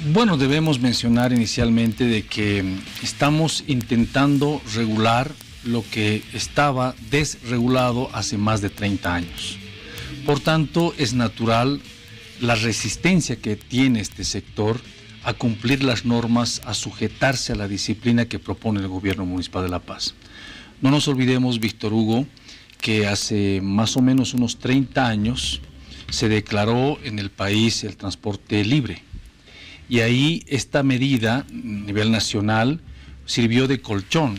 Bueno, debemos mencionar inicialmente de que estamos intentando regular lo que estaba desregulado hace más de 30 años. Por tanto, es natural la resistencia que tiene este sector a cumplir las normas, a sujetarse a la disciplina que propone el Gobierno Municipal de La Paz. No nos olvidemos, Víctor Hugo, que hace más o menos unos 30 años se declaró en el país el transporte libre. Y ahí esta medida a nivel nacional sirvió de colchón.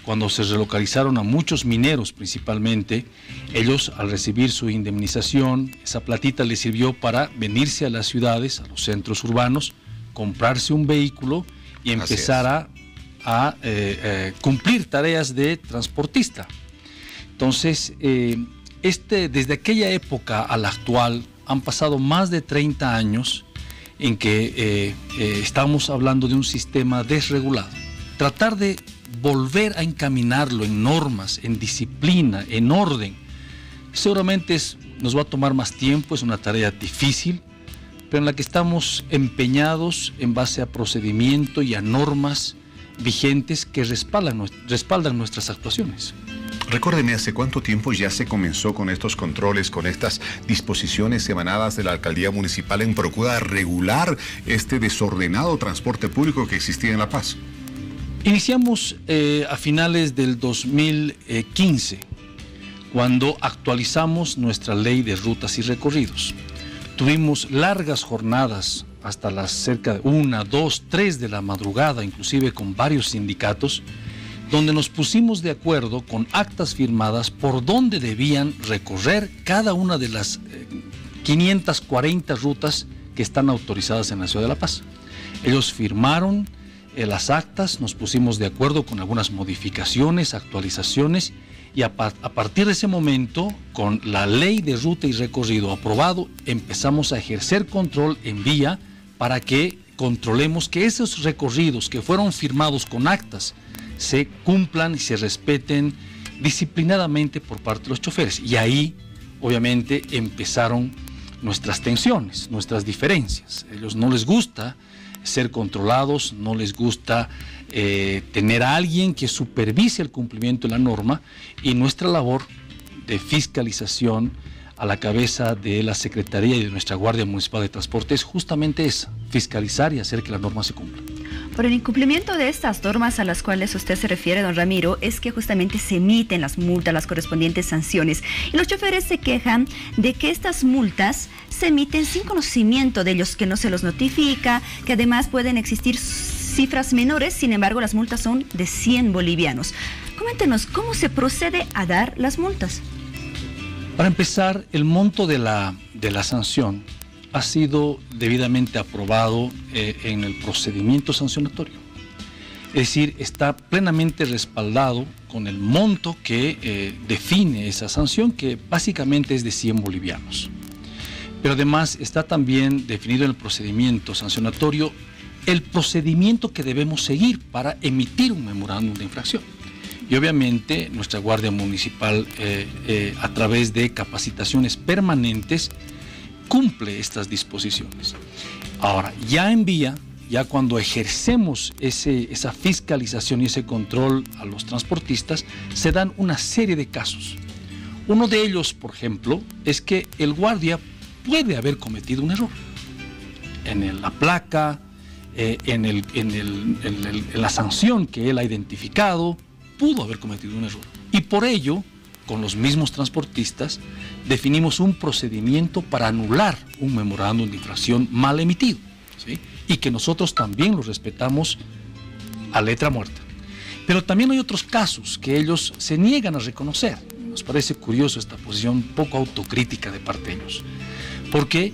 Cuando se relocalizaron a muchos mineros principalmente, ellos al recibir su indemnización, esa platita les sirvió para venirse a las ciudades, a los centros urbanos, comprarse un vehículo y empezar a cumplir tareas de transportista. Entonces, desde aquella época a la actual han pasado más de 30 años en que estamos hablando de un sistema desregulado. Tratar de volver a encaminarlo en normas, en disciplina, en orden, seguramente nos va a tomar más tiempo, es una tarea difícil, pero en la que estamos empeñados en base a procedimiento y a normas vigentes que respaldan nuestras actuaciones. Recuérdeme, ¿hace cuánto tiempo ya se comenzó con estos controles, con estas disposiciones emanadas de la Alcaldía Municipal en procura de regular este desordenado transporte público que existía en La Paz? Iniciamos a finales del 2015, cuando actualizamos nuestra ley de rutas y recorridos. Tuvimos largas jornadas hasta las cerca de 1, 2, 3 de la madrugada, inclusive con varios sindicatos, donde nos pusimos de acuerdo con actas firmadas por dónde debían recorrer cada una de las 540 rutas que están autorizadas en la ciudad de La Paz. Ellos firmaron las actas, nos pusimos de acuerdo con algunas modificaciones, actualizaciones, y a partir de ese momento, con la ley de ruta y recorrido aprobado, empezamos a ejercer control en vía para que controlemos que esos recorridos que fueron firmados con actas se cumplan y se respeten disciplinadamente por parte de los choferes. Y ahí, obviamente, empezaron nuestras tensiones, nuestras diferencias. A ellos no les gusta ser controlados, no les gusta tener a alguien que supervise el cumplimiento de la norma, y nuestra labor de fiscalización a la cabeza de la Secretaría y de nuestra Guardia Municipal de Transporte es justamente esa, fiscalizar y hacer que la norma se cumpla. Por el incumplimiento de estas normas a las cuales usted se refiere, don Ramiro, es que justamente se emiten las multas, las correspondientes sanciones. Y los choferes se quejan de que estas multas se emiten sin conocimiento de ellos, que no se los notifica, que además pueden existir cifras menores, sin embargo las multas son de 100 bolivianos. Coméntenos, ¿cómo se procede a dar las multas? Para empezar, el monto de la sanción ha sido debidamente aprobado en el procedimiento sancionatorio. Es decir, está plenamente respaldado con el monto que define esa sanción, que básicamente es de 100 bolivianos. Pero además está también definido en el procedimiento sancionatorio el procedimiento que debemos seguir para emitir un memorándum de infracción. Y obviamente nuestra Guardia Municipal, a través de capacitaciones permanentes, cumple estas disposiciones. Ahora, ya en vía, ya cuando ejercemos esa fiscalización y ese control a los transportistas, se dan una serie de casos. Uno de ellos, por ejemplo, es que el guardia puede haber cometido un error en la placa, en la sanción que él ha identificado, pudo haber cometido un error. Y por ello, con los mismos transportistas, definimos un procedimiento para anular un memorándum de infracción mal emitido, ¿sí? Y que nosotros también lo respetamos a letra muerta. Pero también hay otros casos que ellos se niegan a reconocer. Nos parece curioso esta posición poco autocrítica de parte de ellos, porque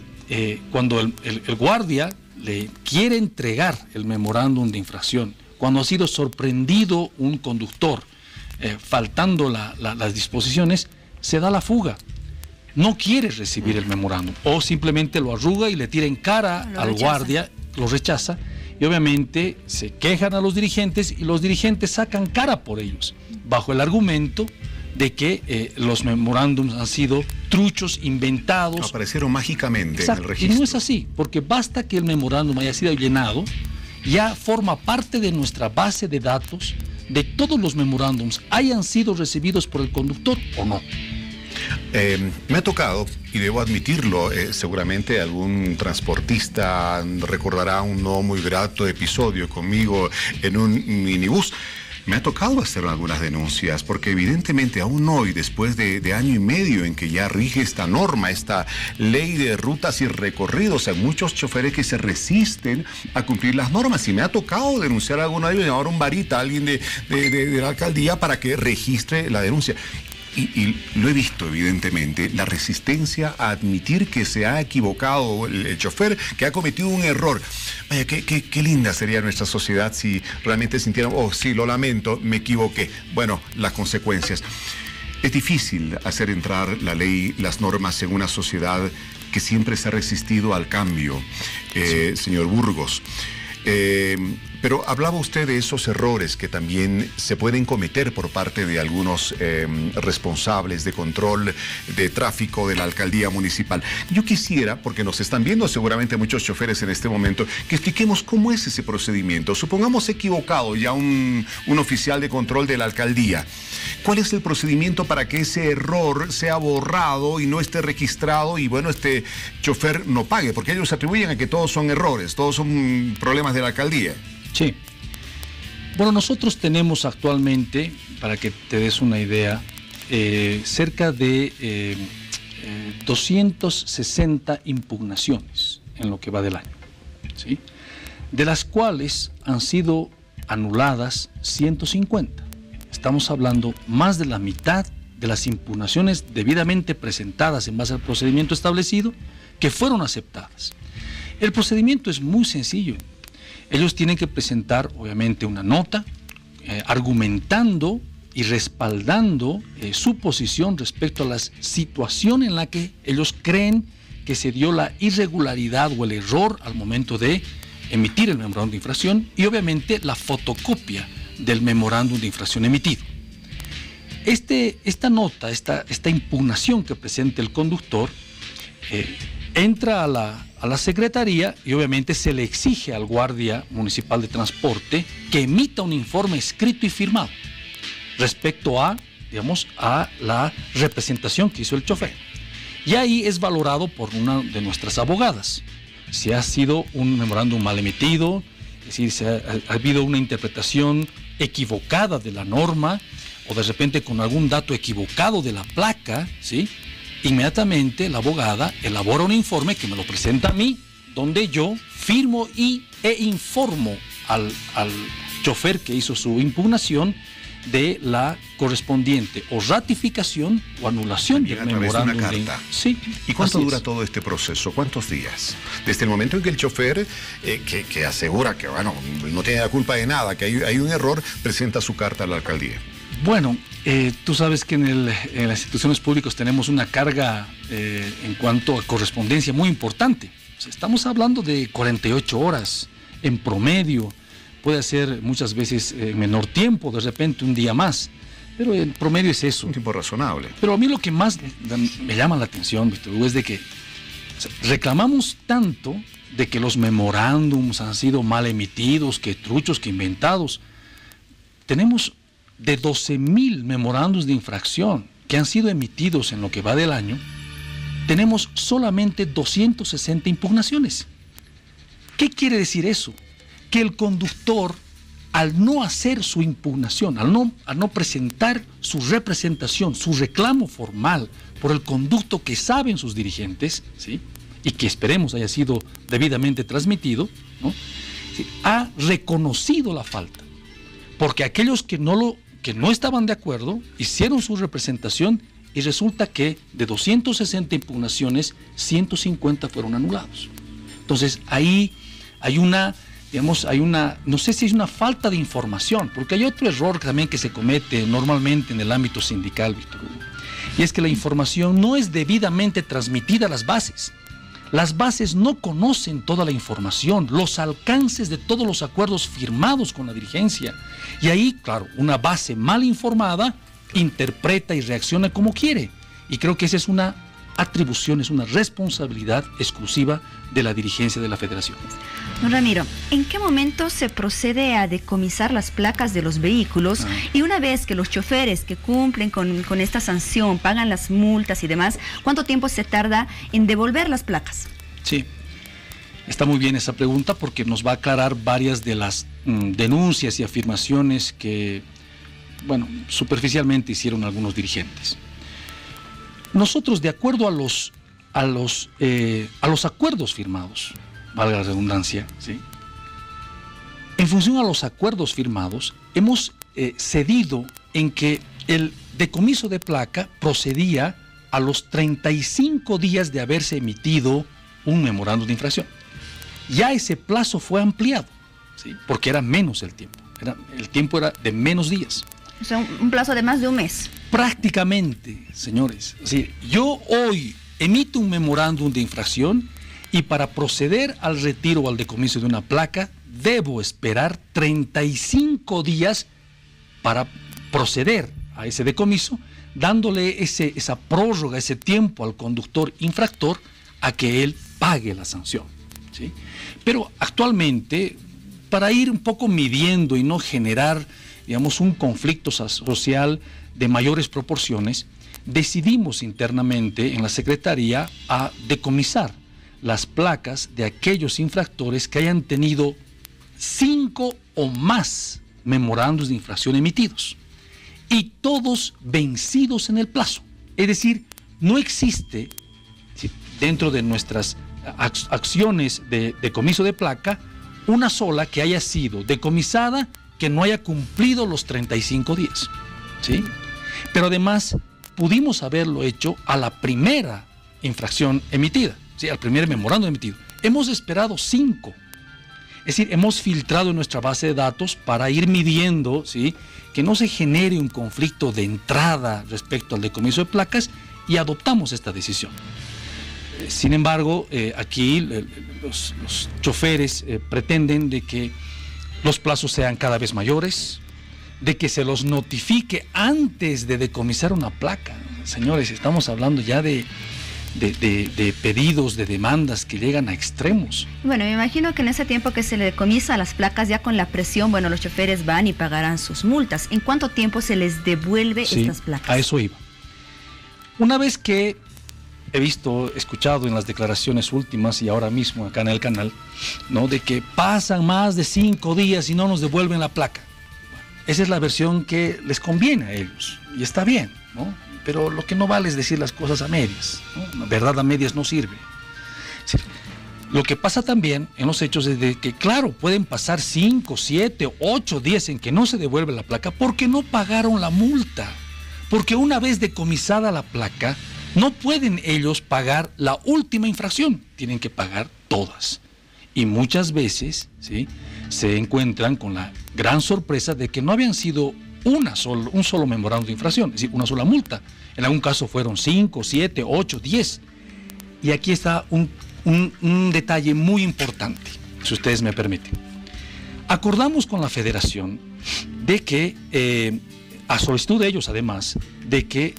cuando el guardia le quiere entregar el memorándum de infracción, cuando ha sido sorprendido un conductor faltando las disposiciones, se da la fuga. No quiere recibir el memorándum, o simplemente lo arruga y le tira en cara al guardia, lo rechaza, y obviamente se quejan a los dirigentes y los dirigentes sacan cara por ellos, bajo el argumento de que los memorándums han sido truchos, inventados. Aparecieron mágicamente. Exacto, en el registro. y no es así, porque basta que el memorándum haya sido llenado, ya forma parte de nuestra base de datos de todos los memorándums, hayan sido recibidos por el conductor o no. Me ha tocado, y debo admitirlo, seguramente algún transportista recordará un no muy grato episodio conmigo en un minibús. Me ha tocado hacer algunas denuncias, porque evidentemente aún hoy, después de año y medio en que ya rige esta norma, esta ley de rutas y recorridos, hay muchos choferes que se resisten a cumplir las normas, y me ha tocado denunciar a alguno de ellos, llamar un varita, a alguien de la alcaldía para que registre la denuncia. Y lo he visto, evidentemente, la resistencia a admitir que se ha equivocado el chofer, que ha cometido un error. Vaya, qué linda sería nuestra sociedad si realmente sintieran, oh, sí, lo lamento, me equivoqué. Bueno, las consecuencias. Es difícil hacer entrar la ley, las normas en una sociedad que siempre se ha resistido al cambio, señor Burgos. Pero hablaba usted de esos errores que también se pueden cometer por parte de algunos responsables de control de tráfico de la alcaldía municipal. Yo quisiera, porque nos están viendo seguramente muchos choferes en este momento, que expliquemos cómo es ese procedimiento. Supongamos equivocado ya un oficial de control de la alcaldía. ¿Cuál es el procedimiento para que ese error sea borrado y no esté registrado y, bueno, este chofer no pague? Porque ellos atribuyen a que todos son errores, todos son problemas de la alcaldía. Sí. Bueno, nosotros tenemos actualmente, para que te des una idea, cerca de 260 impugnaciones en lo que va del año, ¿sí? De las cuales han sido anuladas 150. Estamos hablando más de la mitad de las impugnaciones debidamente presentadas en base al procedimiento establecido que fueron aceptadas. El procedimiento es muy sencillo. Ellos tienen que presentar, obviamente, una nota argumentando y respaldando su posición respecto a la situación en la que ellos creen que se dio la irregularidad o el error al momento de emitir el memorándum de infracción, y obviamente la fotocopia del memorándum de infracción emitido. Esta nota, esta impugnación que presenta el conductor, entra a la secretaría y obviamente se le exige al guardia municipal de transporte que emita un informe escrito y firmado respecto a, digamos, a la representación que hizo el chofer. Y ahí es valorado por una de nuestras abogadas si ha sido un memorándum mal emitido, es decir, si ha habido una interpretación equivocada de la norma o de repente con algún dato equivocado de la placa, ¿sí? Inmediatamente la abogada elabora un informe que me lo presenta a mí, donde yo firmo e informo al chofer que hizo su impugnación de la correspondiente o ratificación o anulación del memorándum. Una carta. Sí. ¿Y cuánto dura todo este proceso? ¿Cuántos días? Desde el momento en que el chofer, que asegura que, bueno, no tiene la culpa de nada, que hay un error, presenta su carta a la alcaldía. Bueno, tú sabes que en las instituciones públicas tenemos una carga en cuanto a correspondencia muy importante. O sea, estamos hablando de 48 horas en promedio. Puede ser muchas veces en menor tiempo, de repente un día más, pero el promedio es eso. Un tiempo razonable. Pero a mí lo que más me llama la atención, Víctor Hugo, es de que reclamamos tanto de que los memorándums han sido mal emitidos, que truchos, que inventados. Tenemos de 12,000 memorándums de infracción que han sido emitidos en lo que va del año, tenemos solamente 260 impugnaciones. ¿Qué quiere decir eso? Que el conductor, al no hacer su impugnación, al no presentar su representación, su reclamo formal por el conducto que saben sus dirigentes, ¿sí? Y que esperemos haya sido debidamente transmitido, ¿no? ¿Sí? Ha reconocido la falta, porque aquellos que no estaban de acuerdo hicieron su representación y resulta que de 260 impugnaciones, 150 fueron anulados. Entonces ahí hay una, digamos, no sé si es una falta de información, porque hay otro error también que se comete normalmente en el ámbito sindical, Víctor Hugo, y es que la información no es debidamente transmitida a las bases. Las bases no conocen toda la información, los alcances de todos los acuerdos firmados con la dirigencia. Y ahí, claro, una base mal informada interpreta y reacciona como quiere. Y creo que esa es una atribución, es una responsabilidad exclusiva de la dirigencia de la Federación. Don Ramiro, ¿en qué momento se procede a decomisar las placas de los vehículos? Y una vez que los choferes que cumplen con esta sanción, pagan las multas y demás, ¿cuánto tiempo se tarda en devolver las placas? Sí, está muy bien esa pregunta porque nos va a aclarar varias de las denuncias y afirmaciones que, bueno, superficialmente hicieron algunos dirigentes. Nosotros, de acuerdo a los acuerdos firmados, valga la redundancia, ¿sí?, en función a los acuerdos firmados, hemos cedido en que el decomiso de placa procedía a los 35 días de haberse emitido un memorándum de infracción. Ya ese plazo fue ampliado, ¿sí?, porque era menos el tiempo. El tiempo era de menos días. O sea, un plazo de más de un mes. Prácticamente, señores. Así, yo hoy emito un memorándum de infracción y para proceder al retiro o al decomiso de una placa, debo esperar 35 días para proceder a ese decomiso, dándole esa prórroga, ese tiempo al conductor infractor a que él pague la sanción, ¿sí? Pero actualmente, para ir un poco midiendo y no generar, digamos, un conflicto social de mayores proporciones, decidimos internamente en la Secretaría a decomisar las placas de aquellos infractores que hayan tenido 5 o más memorándums de infracción emitidos y todos vencidos en el plazo. Es decir, no existe dentro de nuestras acciones de decomiso de placa una sola que haya sido decomisada que no haya cumplido los 35 días, ¿sí? Pero además pudimos haberlo hecho a la primera infracción emitida, ¿sí?, al primer memorándum emitido. Hemos esperado 5. Es decir, hemos filtrado en nuestra base de datos para ir midiendo, ¿sí?, que no se genere un conflicto de entrada respecto al decomiso de placas y adoptamos esta decisión. Sin embargo, aquí los choferes pretenden de que los plazos sean cada vez mayores, de que se los notifique antes de decomisar una placa. Señores, estamos hablando ya de pedidos, de demandas que llegan a extremos. Bueno, me imagino que en ese tiempo que se le decomisa las placas, ya con la presión, bueno, los choferes van y pagarán sus multas. ¿En cuánto tiempo se les devuelve estas placas? A eso iba. Una vez que he escuchado en las declaraciones últimas y ahora mismo acá en el canal, ¿no?, de que pasan más de 5 días y no nos devuelven la placa. Esa es la versión que les conviene a ellos y está bien, ¿no? Pero lo que no vale es decir las cosas a medias, ¿no? La verdad a medias no sirve. Es decir, lo que pasa también en los hechos es de que, claro, pueden pasar 5, 7, 8 días en que no se devuelve la placa porque no pagaron la multa. Porque una vez decomisada la placa, no pueden ellos pagar la última infracción, tienen que pagar todas. Y muchas veces, ¿sí?, se encuentran con la gran sorpresa de que no habían sido un solo memorándum de infracción, es decir, una sola multa. En algún caso fueron 5, 7, 8, 10. Y aquí está un detalle muy importante, si ustedes me permiten. Acordamos con la Federación de que, a solicitud de ellos además, de que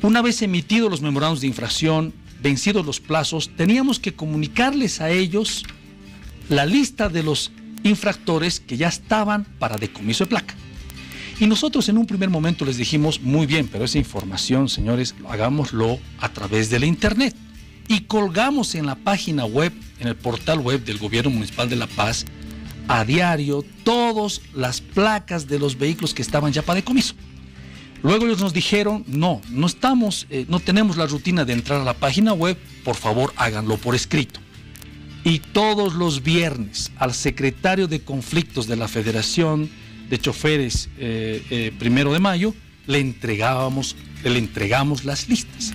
una vez emitidos los memorándums de infracción, vencidos los plazos, teníamos que comunicarles a ellos la lista de los infractores que ya estaban para decomiso de placa. Y nosotros en un primer momento les dijimos, muy bien, pero esa información, señores, hagámoslo a través de la internet. Y colgamos en la página web, en el portal web del Gobierno Municipal de La Paz, a diario, todas las placas de los vehículos que estaban ya para decomiso. Luego ellos nos dijeron, no tenemos la rutina de entrar a la página web, por favor háganlo por escrito. Y todos los viernes al secretario de conflictos de la Federación de Choferes 1 de Mayo le entregamos las listas.